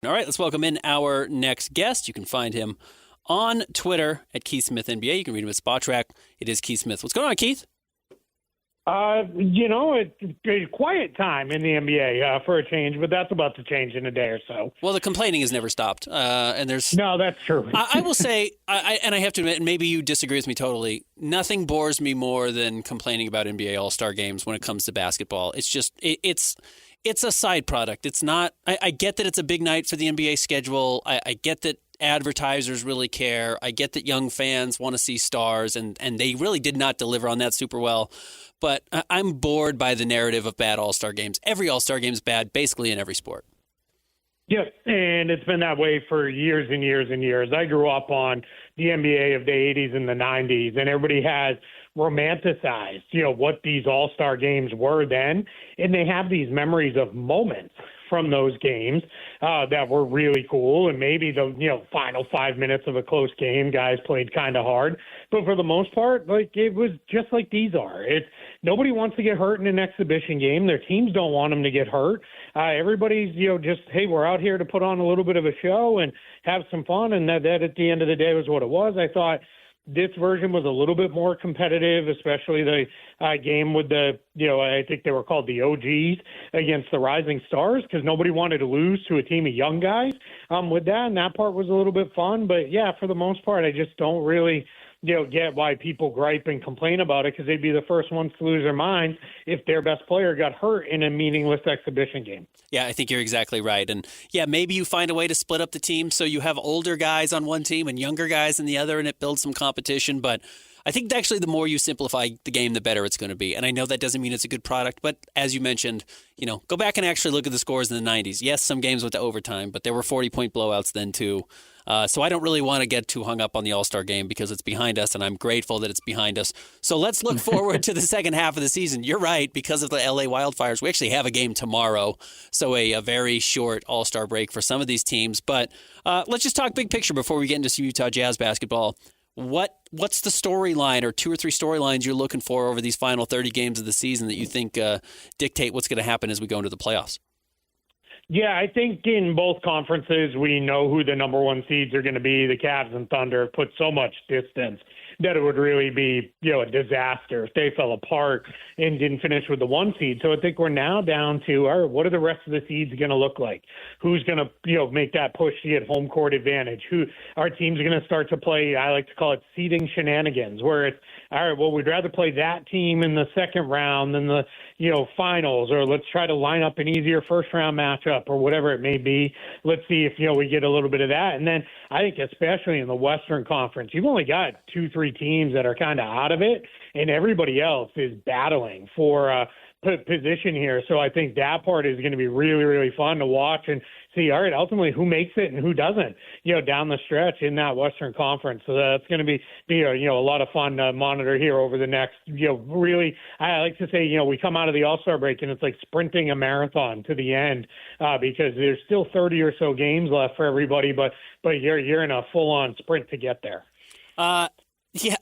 All right, let's welcome in our next guest. You can find him on Twitter at Keith Smith NBA. You can read him at Spotrac. It is Keith Smith. What's going on, Keith? It's a quiet time in the NBA for a change, but that's about to change in a day or so. Well, the complaining has never stopped, and there's no, that's true. I will say, and I have to admit, and maybe you disagree with me totally. Nothing bores me more than complaining about NBA All-Star games when it comes to basketball. It's just it's a side product. It's not. I get that it's a big night for the NBA schedule. I get that advertisers really care. I get that young fans want to see stars, and they really did not deliver on that super well. But I'm bored by the narrative of bad All-Star games. Every All-Star game is bad, basically in every sport. Yep, and it's been that way for years and years and years. I grew up on the NBA of the 80s and the 90s, and everybody has romanticized, what these All-Star games were then, and they have these memories of moments from those games that were really cool, and maybe the final 5 minutes of a close game, guys played kind of hard, but for the most part, it was just like these are. Nobody wants to get hurt in an exhibition game. Their teams don't want them to get hurt. Everybody's just, hey, we're out here to put on a little bit of a show and have some fun, and that at the end of the day was what it was. I thought this version was a little bit more competitive, especially the game with I think they were called the OGs against the Rising Stars, because nobody wanted to lose to a team of young guys with that, and that part was a little bit fun. But, yeah, for the most part, I just don't really get why people gripe and complain about it, because they'd be the first ones to lose their minds if their best player got hurt in a meaningless exhibition game. Yeah, I think you're exactly right. And, yeah, maybe you find a way to split up the team so you have older guys on one team and younger guys in the other, and it builds some competition. But I think actually the more you simplify the game, the better it's going to be. And I know that doesn't mean it's a good product, but as you mentioned, go back and actually look at the scores in the 90s. Yes, some games went to overtime, but there were 40-point blowouts then too. So I don't really want to get too hung up on the All-Star game because it's behind us, and I'm grateful that it's behind us. So let's look forward to the second half of the season. You're right, because of the LA wildfires, we actually have a game tomorrow, so a very short All-Star break for some of these teams. But let's just talk big picture before we get into some Utah Jazz basketball. What's the storyline or two or three storylines you're looking for over these final 30 games of the season that you think dictate what's going to happen as we go into the playoffs? Yeah, I think in both conferences we know who the number one seeds are going to be. The Cavs and Thunder have put so much distance that it would really be, a disaster if they fell apart and didn't finish with the one seed. So I think we're now down to, all right, what are the rest of the seeds going to look like? Who's going to, make that push to get home court advantage? Who our team's going to start to play, I like to call it seeding shenanigans, where it's, all right, well, we'd rather play that team in the second round than the, finals, or let's try to line up an easier first round matchup or whatever it may be. Let's see if, we get a little bit of that. And then I think especially in the Western Conference, you've only got 2-3 teams that are kind of out of it, and everybody else is battling for position here. So I think that part is going to be really, really fun to watch and see, all right, ultimately who makes it and who doesn't, down the stretch in that Western Conference. So that's going to be a lot of fun to monitor here over the next, really, I like to say, we come out of the All-Star break and it's like sprinting a marathon to the end because there's still 30 or so games left for everybody, but you're in a full-on sprint to get there. Yeah,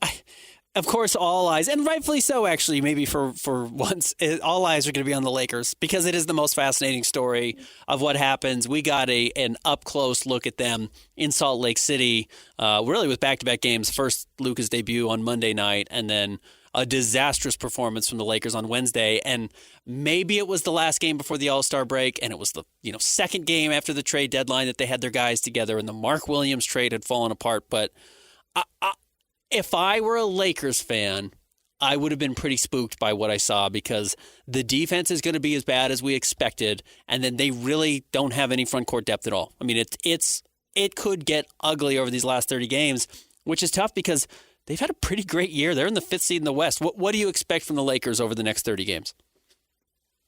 of course, all eyes, and rightfully so, actually, maybe for once, all eyes are going to be on the Lakers because it is the most fascinating story of what happens. We got an up-close look at them in Salt Lake City, really with back-to-back games. First, Luka's debut on Monday night, and then a disastrous performance from the Lakers on Wednesday. And maybe it was the last game before the All-Star break, and it was the second game after the trade deadline that they had their guys together, and the Mark Williams trade had fallen apart. But if I were a Lakers fan, I would have been pretty spooked by what I saw because the defense is going to be as bad as we expected, and then they really don't have any front court depth at all. I mean, it could get ugly over these last 30 games, which is tough because they've had a pretty great year. They're in the 5th seed in the West. What do you expect from the Lakers over the next 30 games?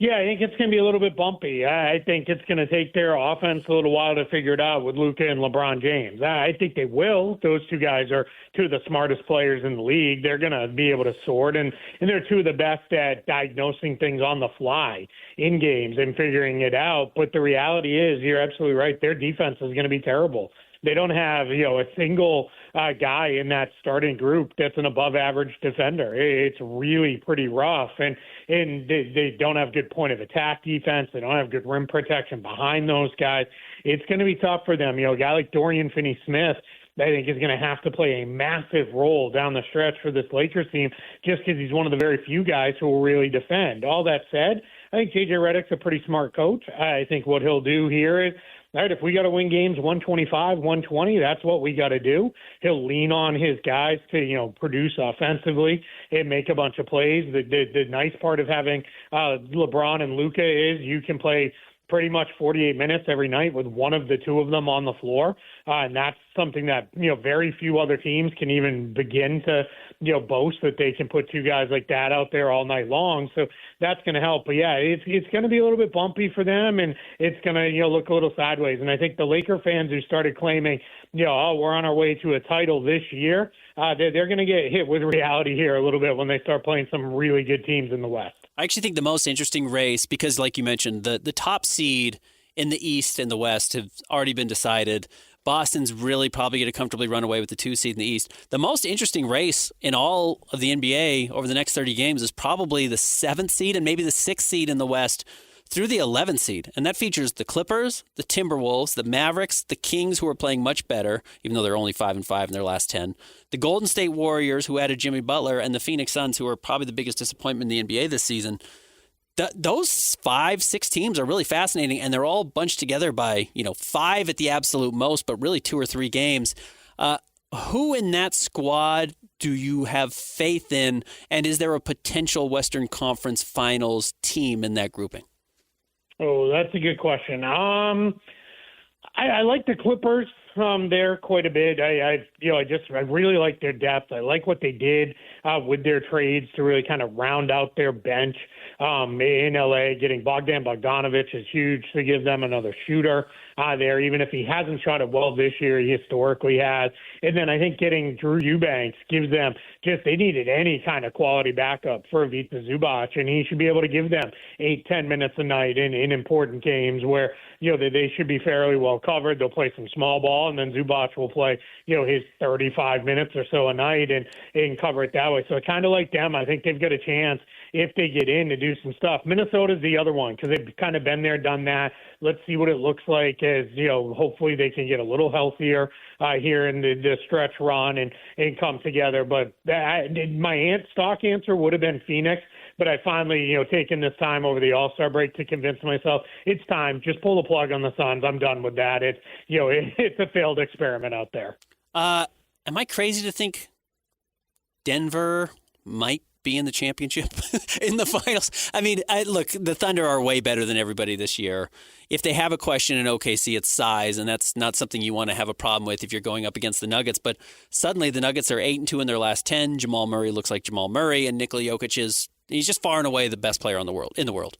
Yeah, I think it's going to be a little bit bumpy. I think it's going to take their offense a little while to figure it out with Luka and LeBron James. I think they will. Those two guys are two of the smartest players in the league. They're going to be able to sort, and they're two of the best at diagnosing things on the fly in games and figuring it out. But the reality is, you're absolutely right, their defense is going to be terrible. They don't have, a single guy in that starting group that's an above-average defender. It's really pretty rough, and they don't have good point of attack defense. They don't have good rim protection behind those guys. it's going to be tough for them. A guy like Dorian Finney-Smith, I think, is going to have to play a massive role down the stretch for this Lakers team just because he's one of the very few guys who will really defend. All that said, I think J.J. Redick's a pretty smart coach. I think what he'll do here is, all right, if we got to win games 125, 120, that's what we got to do. He'll lean on his guys to, produce offensively and make a bunch of plays. The nice part of having LeBron and Luka is you can play pretty much 48 minutes every night with one of the two of them on the floor. And that's something that, very few other teams can even begin to, boast that they can put two guys like that out there all night long. So that's going to help. But yeah, it's going to be a little bit bumpy for them, and it's going to, look a little sideways. And I think the Laker fans who started claiming, we're on our way to a title this year, they're going to get hit with reality here a little bit when they start playing some really good teams in the West. I actually think the most interesting race, because like you mentioned, the top seed in the East and the West have already been decided. Boston's really probably going to comfortably run away with the 2 seed in the East. The most interesting race in all of the NBA over the next 30 games is probably the 7th seed and maybe the 6th seed in the West through the 11th seed. And that features the Clippers, the Timberwolves, the Mavericks, the Kings, who are playing much better, even though they're only 5-5 in their last 10, the Golden State Warriors, who added Jimmy Butler, and the Phoenix Suns, who are probably the biggest disappointment in the NBA this season. Those 5-6 teams are really fascinating, and they're all bunched together by 5 at the absolute most, but really 2 or 3 games. Who in that squad do you have faith in, and is there a potential Western Conference Finals team in that grouping? Oh, that's a good question. I like the Clippers there quite a bit. I really like their depth. I like what they did with their trades to really kind of round out their bench in LA. Getting Bogdan Bogdanovic is huge to give them another shooter there, even if he hasn't shot it well this year, he historically has. And then I think getting Drew Eubanks gives them they needed any kind of quality backup for Ivica Zubac, and he should be able to give them 8-10 minutes a night in important games where, they should be fairly well covered. They'll play some small ball, and then Zubac will play, his 35 minutes or so a night and cover it that way. So I kind of like them. I think they've got a chance if they get in to do some stuff. Minnesota's the other one because they've kind of been there, done that. Let's see what it looks like as, hopefully they can get a little healthier here in the stretch run and come together. But my stock answer would have been Phoenix. But I finally, taken this time over the All-Star break to convince myself it's time. Just pull the plug on the Suns. I'm done with that. It's, it's a failed experiment out there. Am I crazy to think Denver might be in the championship in the finals? I mean, look, the Thunder are way better than everybody this year. If they have a question in OKC, it's size, and that's not something you want to have a problem with if you're going up against the Nuggets. But suddenly the Nuggets are 8-2 in their last 10. Jamal Murray looks like Jamal Murray, and Nikola Jokic he's just far and away the best player in the world.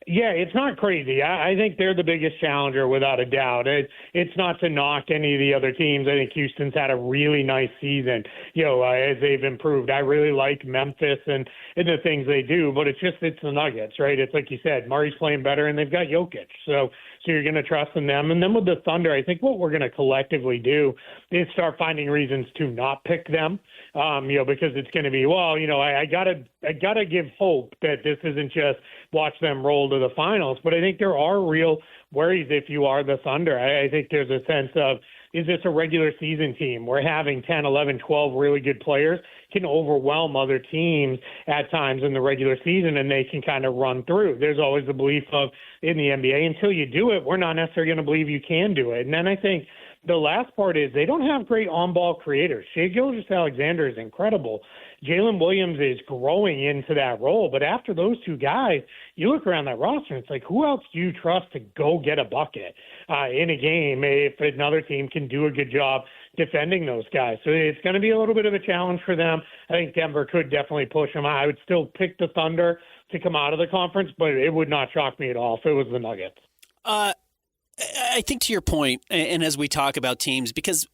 Yeah, it's not crazy. I think they're the biggest challenger without a doubt. It's not to knock any of the other teams. I think Houston's had a really nice season, as they've improved. I really like Memphis and the things they do, but it's the Nuggets, right? It's like you said, Murray's playing better and they've got Jokic. So you're going to trust in them. And then with the Thunder, I think what we're going to collectively do is start finding reasons to not pick them, because it's going to be, I gotta give hope that this isn't just watch them roll to the finals. But I think there are real worries if you are the Thunder. I think there's a sense of, is this a regular season team? We're having 10, 11, 12 really good players can overwhelm other teams at times in the regular season, and they can kind of run through. There's always the belief of, in the NBA, until you do it, we're not necessarily going to believe you can do it. And then I think the last part is they don't have great on-ball creators. Shai Gilgeous-Alexander is incredible. Jalen Williams is growing into that role. But after those two guys, you look around that roster, and it's like, who else do you trust to go get a bucket in a game if another team can do a good job defending those guys? So it's going to be a little bit of a challenge for them. I think Denver could definitely push them. I would still pick the Thunder to come out of the conference, but it would not shock me at all if it was the Nuggets. I think to your point, and as we talk about teams, because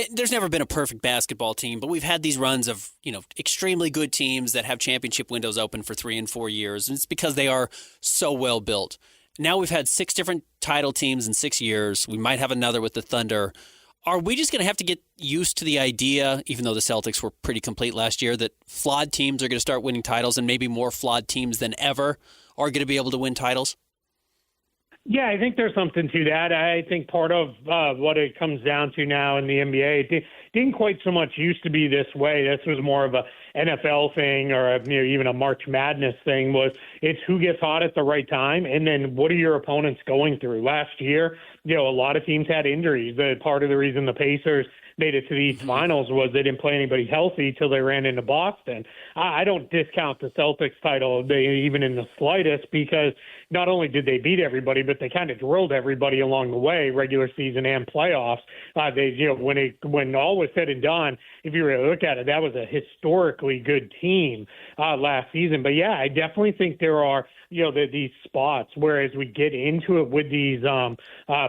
there's never been a perfect basketball team, but we've had these runs of, extremely good teams that have championship windows open for 3 and 4 years, and it's because they are so well built. Now we've had 6 different title teams in 6 years. We might have another with the Thunder. Are we just going to have to get used to the idea, even though the Celtics were pretty complete last year, that flawed teams are going to start winning titles, and maybe more flawed teams than ever are going to be able to win titles? Yeah, I think there's something to that. I think part of what it comes down to now in the NBA, it didn't quite so much used to be this way. This was more of a NFL thing or even a March Madness thing. Was it's who gets hot at the right time, and then what are your opponents going through? Last year, a lot of teams had injuries. Part of the reason the Pacers made it to the East Finals was they didn't play anybody healthy till they ran into Boston. I don't discount the Celtics title even in the slightest, because not only did they beat everybody, but they kind of drilled everybody along the way, regular season and playoffs. When all was said and done, if you really look at it, that was a historically good team last season. But yeah, I definitely think there are these spots where as we get into it with these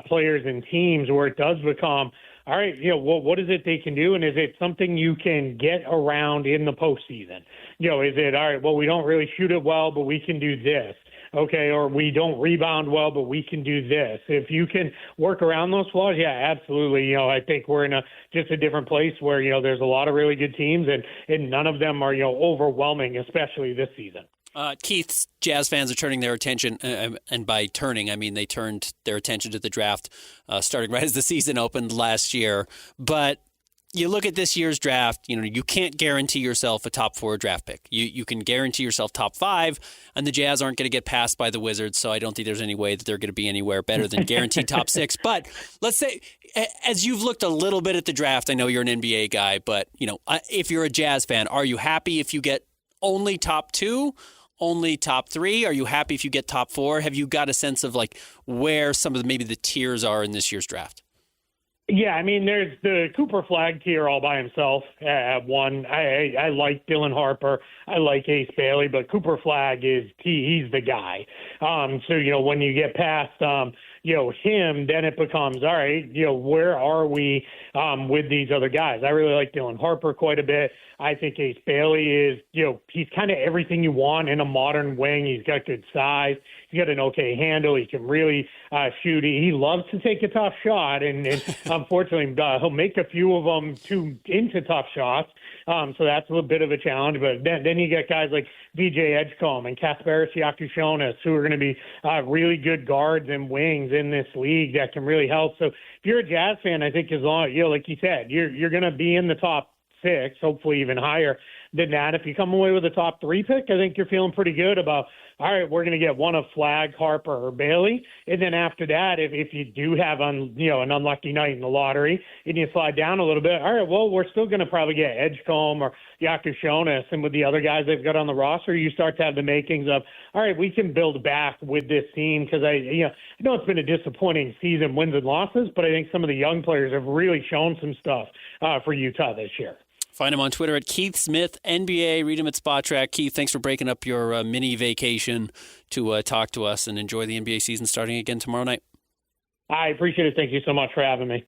players and teams where it does become, all right, what is it they can do, and is it something you can get around in the postseason? Is it, all right, well, we don't really shoot it well, but we can do this, okay, or we don't rebound well, but we can do this. If you can work around those flaws, yeah, absolutely. I think we're in just a different place where, there's a lot of really good teams, and none of them are, overwhelming, especially this season. Keith's Jazz fans are turning their attention, and by turning, I mean they turned their attention to the draft starting right as the season opened last year. But you look at this year's draft, you can't guarantee yourself a top 4 draft pick. You can guarantee yourself top 5, and the Jazz aren't going to get passed by the Wizards, so I don't think there's any way that they're going to be anywhere better than guaranteed top 6. But let's say, as you've looked a little bit at the draft, I know you're an NBA guy, but if you're a Jazz fan, are you happy if you get only top 2? Only top 3? Are you happy if you get top 4? Have you got a sense of where some of maybe the tiers are in this year's draft? Yeah, I mean, there's the Cooper Flag tier all by himself at 1. I like Dylan Harper. I like Ace Bailey, but Cooper Flag he's the guy. So, when you get past, him, then it becomes, all right, where are we with these other guys? I really like Dylan Harper quite a bit. I think Ace Bailey is, he's kind of everything you want in a modern wing. He's got good size. He's got an okay handle. He can really shoot. He loves to take a tough shot, and unfortunately, he'll make a few of them into tough shots. So that's a little bit of a challenge. But then you get guys like VJ Edgecombe and Kasparis Yakushonis, who are going to be really good guards and wings in this league that can really help. So if you're a Jazz fan, I think as long, like you said, you're going to be in the top 6, hopefully even higher than that. If you come away with a top 3 pick, I think you're feeling pretty good about, all right, we're going to get one of Flag, Harper, or Bailey. And then after that, if you do have an unlucky night in the lottery and you slide down a little bit, all right, well, we're still going to probably get Edgecombe or Yakushonis. And with the other guys they've got on the roster, you start to have the makings of, all right, we can build back with this team. Because I know it's been a disappointing season, wins and losses, but I think some of the young players have really shown some stuff for Utah this year. Find him on Twitter at Keith Smith, NBA. Read him at Spotrac. Keith, thanks for breaking up your mini vacation to talk to us, and enjoy the NBA season starting again tomorrow night. I appreciate it. Thank you so much for having me.